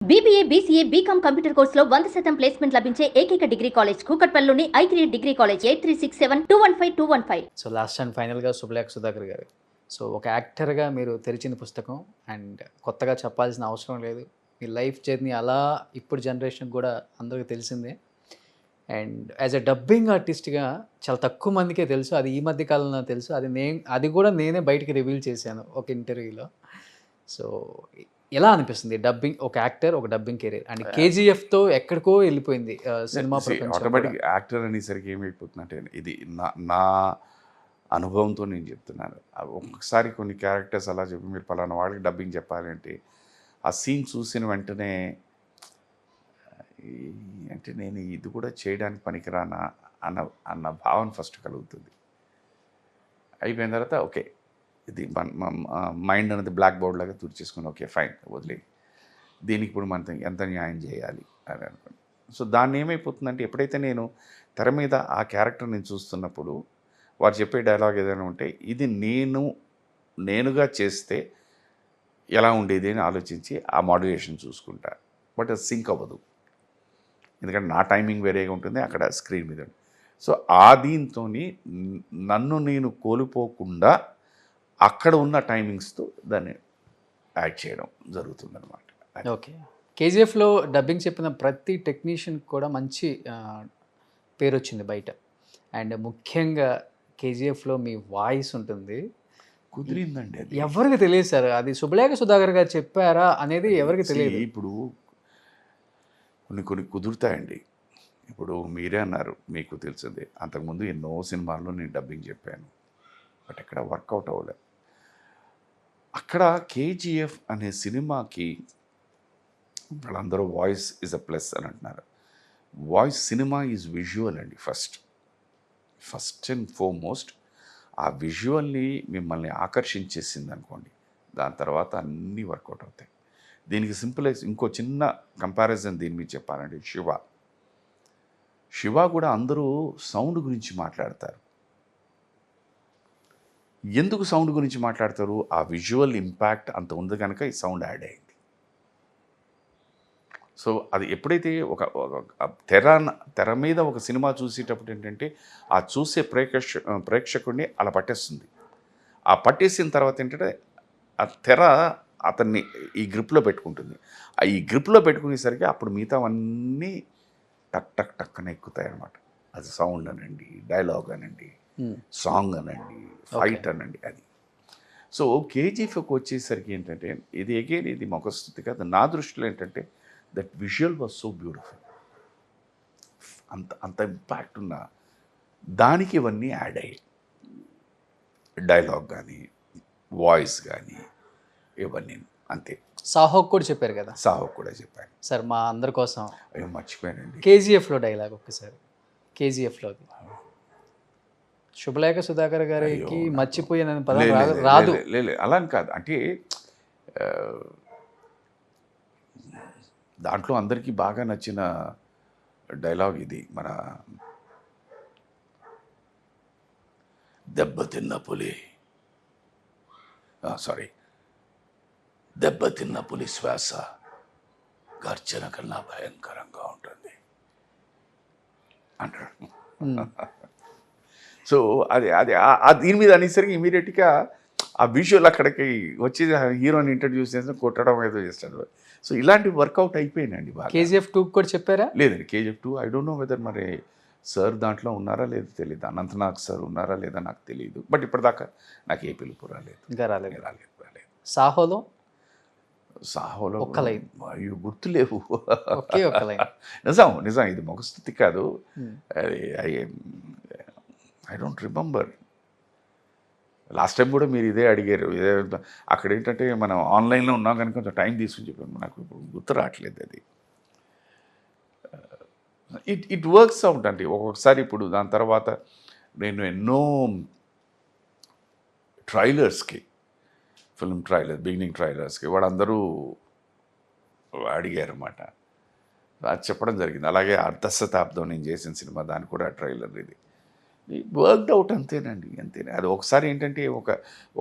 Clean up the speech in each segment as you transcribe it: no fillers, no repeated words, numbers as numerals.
BBA, BCA, BCom computer కోర్సులో 100% placement లభించే ఏకైక డిగ్రీ కాలేజ్ కూకట్పల్లిలోని I3 degree college 8367215215. So last and ఫైనల్గా సుబ్లేఖ సుధాకర్ గారు, సో ఒక యాక్టర్గా మీరు తెరిచిన పుస్తకం అండ్ కొత్తగా చెప్పాల్సిన అవసరం లేదు. మీ లైఫ్ జర్నీ అలా ఇప్పుడు జనరేషన్ కూడా అందరికీ తెలిసిందే. అండ్ యాజ్ ఎ డబ్బింగ్ ఆర్టిస్ట్గా చాలా తక్కువ మందికే తెలుసు, అది ఈ మధ్య కాలంలో తెలుసు. అది కూడా నేనే బయటికి రివీల్ చేశాను ఒక ఇంటర్వ్యూలో. సో ఎలా అనిపిస్తుంది డబ్బింగ్, ఒక యాక్టర్, ఒక డబ్బింగ్ కెరీర్ అండ్ KGFతో ఎక్కడికో వెళ్ళిపోయింది సినిమా ప్రపంచం. ఆటోమేటిక్ యాక్టర్ అనేసరికి ఏమైపోతుందంటే, ఇది నా అనుభవంతో నేను చెప్తున్నాను. ఒక్కొక్కసారి కొన్ని క్యారెక్టర్స్ అలా చెప్పి మీరు పలానా వాళ్ళకి డబ్బింగ్ చెప్పాలంటే ఆ సీన్ చూసిన వెంటనే అంటే నేను ఇది కూడా చేయడానికి పనికిరానా అన్న భావన ఫస్ట్ కలుగుతుంది. అయిపోయిన తర్వాత ఓకే, ఇది మైండ్ అనేది బ్లాక్ బోర్డ్ లాగా తుడిచేసుకుని ఓకే ఫైన్ వదిలే, దీనికి ఇప్పుడు మనం ఎంత న్యాయం చేయాలి అని అనుకుని. సో దాన్ని ఏమైపోతుందంటే, ఎప్పుడైతే నేను తెర మీద ఆ క్యారెక్టర్ నేను చూస్తున్నప్పుడు వారు చెప్పే డైలాగ్ ఏదైనా ఉంటే ఇది నేనుగా చేస్తే ఎలా ఉండేది అని ఆలోచించి ఆ మాడ్యులేషన్ చూసుకుంటా. బట్ అది సింక్ అవ్వదు, ఎందుకంటే నా టైమింగ్ వేరేగా ఉంటుంది, అక్కడ స్క్రీన్ మీద. సో ఆ దీంతో నన్ను నేను కోల్పోకుండా అక్కడ ఉన్న టైమింగ్స్తో దాన్ని యాడ్ చేయడం జరుగుతుందన్నమాట. ఓకే, KGFలో డబ్బింగ్ చెప్పిన ప్రతి టెక్నీషియన్ కూడా మంచి పేరు వచ్చింది బయట. అండ్ ముఖ్యంగా KGFలో మీ వాయిస్ ఉంటుంది, కుదిరిందండి. అది ఎవరికి తెలియదు సార్, అది సుబ్లేఖ సుధాకర్ గారు చెప్పారా అనేది ఎవరికి తెలియదు. ఇప్పుడు కొన్ని కుదురుతాయండి. ఇప్పుడు మీరే అన్నారు, మీకు తెలిసిందే, అంతకుముందు ఎన్నో సినిమాల్లో నేను డబ్బింగ్ చెప్పాను, బట్ ఎక్కడ వర్కౌట్ అవ్వలేదు. అక్కడ KGF అనే సినిమాకి వాళ్ళందరూ వాయిస్ ఈజ్ అ ప్లస్ అని అంటున్నారు. వాయిస్ సినిమా ఈజ్ విజువల్ అండి. ఫస్ట్ అండ్ ఫార్మోస్ట్ ఆ విజువల్ని మిమ్మల్ని ఆకర్షించేసింది అనుకోండి, దాని తర్వాత అన్నీ వర్కౌట్ అవుతాయి. దీనికి సింపుల్ ఇంకో చిన్న కంపారిజన్ దీని మీద చెప్పాలంటే, శివ కూడా అందరూ సౌండ్ గురించి మాట్లాడతారు. ఎందుకు సౌండ్ గురించి మాట్లాడతారు? ఆ విజువల్ ఇంపాక్ట్ అంత ఉంది కనుక ఈ సౌండ్ యాడ్ అయింది. సో అది ఎప్పుడైతే ఒక తెర మీద ఒక సినిమా చూసేటప్పుడు ఏంటంటే, ఆ చూసే ప్రేక్షకుడిని అలా పట్టేస్తుంది. ఆ పట్టేసిన తర్వాత ఏంటంటే ఆ తెర అతన్ని ఈ గ్రిప్లో పెట్టుకుంటుంది. ఈ గ్రిప్లో పెట్టుకునేసరికి అప్పుడు మిగతావన్నీ టక్ టక్ టక్కన ఎక్కుతాయి అన్నమాట. అది సౌండ్ అనండి, డైలాగ్ అనండి, సాంగ్ అనండి, ఫైట్ అనండి, అది. సో KGFకి వచ్చేసరికి ఏంటంటే, ఇది మొగస్తుతి కాదు. నా దృష్టిలో ఏంటంటే that visual was so beautiful. అంత ఇంపాక్ట్ ఉన్న దానికి ఇవన్నీ యాడ్ అయ్యాయి. డైలాగ్ కానీ, వాయిస్ కానీ, ఇవన్నీ అంతే. సాహోక్ కూడా చెప్పారు కదా? సాహోక్ కూడా చెప్పాను సార్, మా అందరి కోసం మర్చిపోయానండి. KGFలో డైలాగ్ ఒక్కసారి, KGFలో శుభలేఖ సుధాకర్ గారికి మర్చిపోయిన పదం రాదు. లేదు అలా అని కాదు, అంటే దాంట్లో అందరికీ బాగా నచ్చిన డైలాగ్ ఇది. మన దెబ్బతిన్న పులి శ్వాస గర్జన కన్నా భయంకరంగా ఉంటుంది అంటాడు. సో అది దీని మీద అనేసరికి ఇమీడియట్గా ఆ విజువల్ అక్కడికి వచ్చి హీరోని ఇంట్రడ్యూస్ చేసి కొట్టడం ఏదో చేస్తాడు. సో ఇలాంటి వర్కౌట్ అయిపోయినండి బాగా. KGF 2 కూడా చెప్పారా? లేదండి, KGF 2 I don't know whether మరి సార్ దాంట్లో ఉన్నారా లేదో తెలియదు, అనంతనాగ్ సార్ ఉన్నారా లేదా నాకు తెలియదు. బట్ ఇప్పటిదాకా నాకు ఏ పిలుపు రాలేదు. ఇంకా రాలేదు. సాహోలో ఒక్క లైన్ అయ్యో గుర్తులేవు. ఒకే ఒక్క లైన్. నిజం ఇది మొగస్తుతి కాదు. I don't remember. Last time కూడా మీరు ఇదే అడిగారు. అక్కడ ఏంటంటే మనం ఆన్లైన్లో ఉన్నాం కనుక కొంచెం టైం తీసుకుని చెప్పాను, నాకు ఇప్పుడు గుర్తు రావట్లేదు అది. ఇట్ వర్క్స్ అవుట్ అండి ఒక్కొక్కసారి. ఇప్పుడు దాని తర్వాత నేను ఎన్నో ట్రైలర్స్కి, ఫిల్మ్ బిగినింగ్ ట్రైలర్స్కి వాళ్ళందరూ అడిగారు అన్నమాట. అది చెప్పడం జరిగింది. అలాగే అర్ధశతాబ్దం నేను చేసిన సినిమా, దానికి కూడా ట్రైలర్ ఇది వర్క్డ్ అవుట్ అంతేనండి, అంతేనే. అది ఒకసారి ఏంటంటే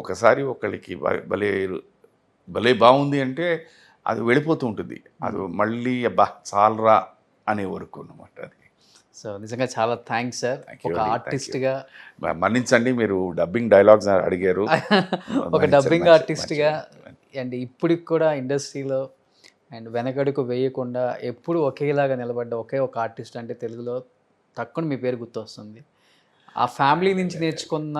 ఒకసారి ఒకళ్ళకి భలే బాగుంది అంటే అది వెళ్ళిపోతూ ఉంటుంది. అది మళ్ళీ అబ్బా చాలరా అనే వరకు అనమాట అది. సో నిజంగా చాలా థ్యాంక్స్ సార్. Thank you ఒక అండి, ఆర్టిస్ట్గా, మన్నించండి, మీరు డబ్బింగ్ డైలాగ్స్ అడిగారు. ఒక డబ్బింగ్ ఆర్టిస్ట్గా అండ్ ఇప్పటికి కూడా ఇండస్ట్రీలో అండ్ వెనకడుగు వేయకుండా ఎప్పుడు ఒకేలాగా నిలబడ్డ ఒకే ఒక ఆర్టిస్ట్ అంటే తెలుగులో తక్కువ మీ పేరు గుర్తొస్తుంది. ఆ ఫ్యామిలీ నుంచి నేర్చుకున్న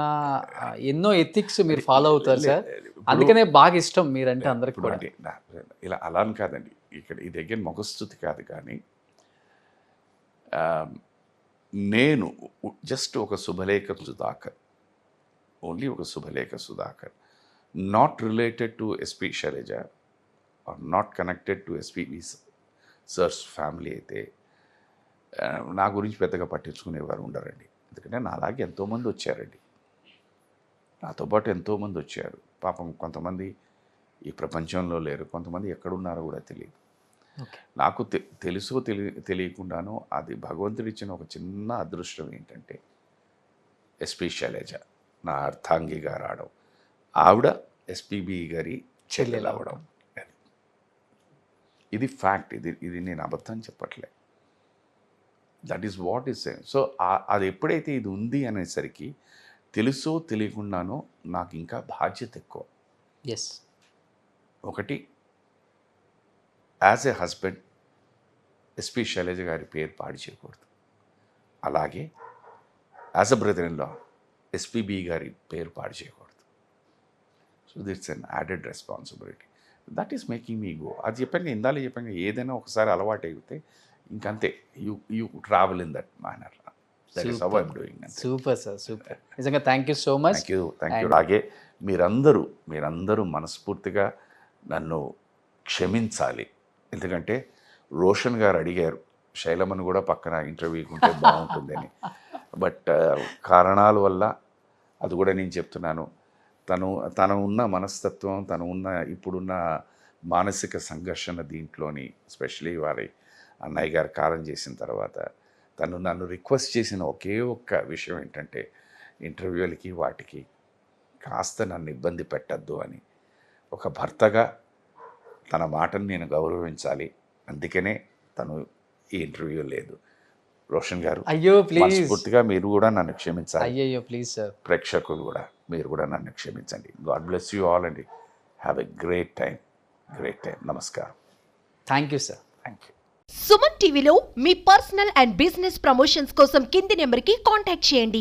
ఎన్నో ఎథిక్స్ మీరు ఫాలో అవుతారు సార్. అందుకనే బాగా ఇష్టం మీరంటే అందరికి ఇప్పుడు కూడా. అంటే ఇలా అలా అని కాదండి, ఇక్కడ ఈ దగ్గర మొగస్తుతి కాదు, కానీ నేను జస్ట్ ఒక శుభలేఖ సుధాకర్, ఓన్లీ ఒక Subhalekha Sudhakar, not related to SP Sailaja or not connected to SP sir's family అయితే నా గురించి పెద్దగా పట్టించుకునేవారు ఉండరండి. ఎందుకంటే నాలాగే ఎంతోమంది వచ్చారండి, నాతో పాటు ఎంతోమంది వచ్చారు. పాపం కొంతమంది ఈ ప్రపంచంలో లేరు, కొంతమంది ఎక్కడున్నారో కూడా తెలియదు. నాకు తెలుసో తెలియకుండానో అది భగవంతుడు ఇచ్చిన ఒక చిన్న అదృష్టం ఏంటంటే ఎస్పి శైలజ నా అర్థాంగిగా రావడం, ఆవిడ ఎస్పీబి గారి చెల్లెలు అవ్వడం, ఇది ఫ్యాక్ట్. ఇది నేను అబద్ధం చెప్పట్లే. That is what is same. So అది ఎప్పుడైతే ఇది ఉంది అనేసరికి తెలుసో తెలియకుండానో నాకు ఇంకా బాధ్యత ఎక్కువ. ఎస్, ఒకటి as a husband SP Sailaja గారి పేరు పాడి చేయకూడదు. అలాగే as a brother in law SPB గారి పేరు పాడి చేయకూడదు. So that's an added responsibility. That is making me go. అది చెప్పాక ఇందాలే చెప్పాక ఏదైనా ఒకసారి అలవాటు అయిపోతే ఇంకంతే, you travel in that manner. That is how I'm doing. Super sir, super. నిజంగా thank you so much. Thank you. అలాగే మీరందరూ మనస్ఫూర్తిగా నన్ను క్షమించాలి. ఎందుకంటే రోషన్ గారు అడిగారు శైలమను కూడా పక్కన ఇంటర్వ్యూకి ఉంటే బాగుంటుందని. బట్ కారణాల వల్ల అది కూడా నేను చెప్తున్నాను, తను ఉన్న మనస్తత్వం, తను ఉన్న ఇప్పుడున్న మానసిక సంఘర్షణ దీంట్లోని, ఎస్పెషలీ వారి అన్నయ్య గారు కారం చేసిన తర్వాత నన్ను రిక్వెస్ట్ చేసిన ఒకే ఒక్క విషయం ఏంటంటే ఇంటర్వ్యూలకి వాటికి కాస్త నన్ను ఇబ్బంది పెట్టద్దు అని. ఒక భర్తగా తన మాటను నేను గౌరవించాలి, అందుకనే తను ఈ ఇంటర్వ్యూ లేదు. రోషన్ గారు, అయ్యో ప్లీజ్, మనస్ఫూర్తిగా మీరు కూడా నన్ను క్షమించాలి. అయ్యో ప్లీజ్ సార్. ప్రేక్షకులు కూడా మీరు కూడా నన్ను క్షమించండి. గాడ్ బ్లెస్ యూ ఆల్ అండి. Have a great time. నమస్కారం. Thank you sir. Thank you. Suman టీవీలో మీ పర్సనల్ అండ్ బిజినెస్ ప్రమోషన్స్ కోసం కింది నెంబర్కి కాంటాక్ట్ చేయండి.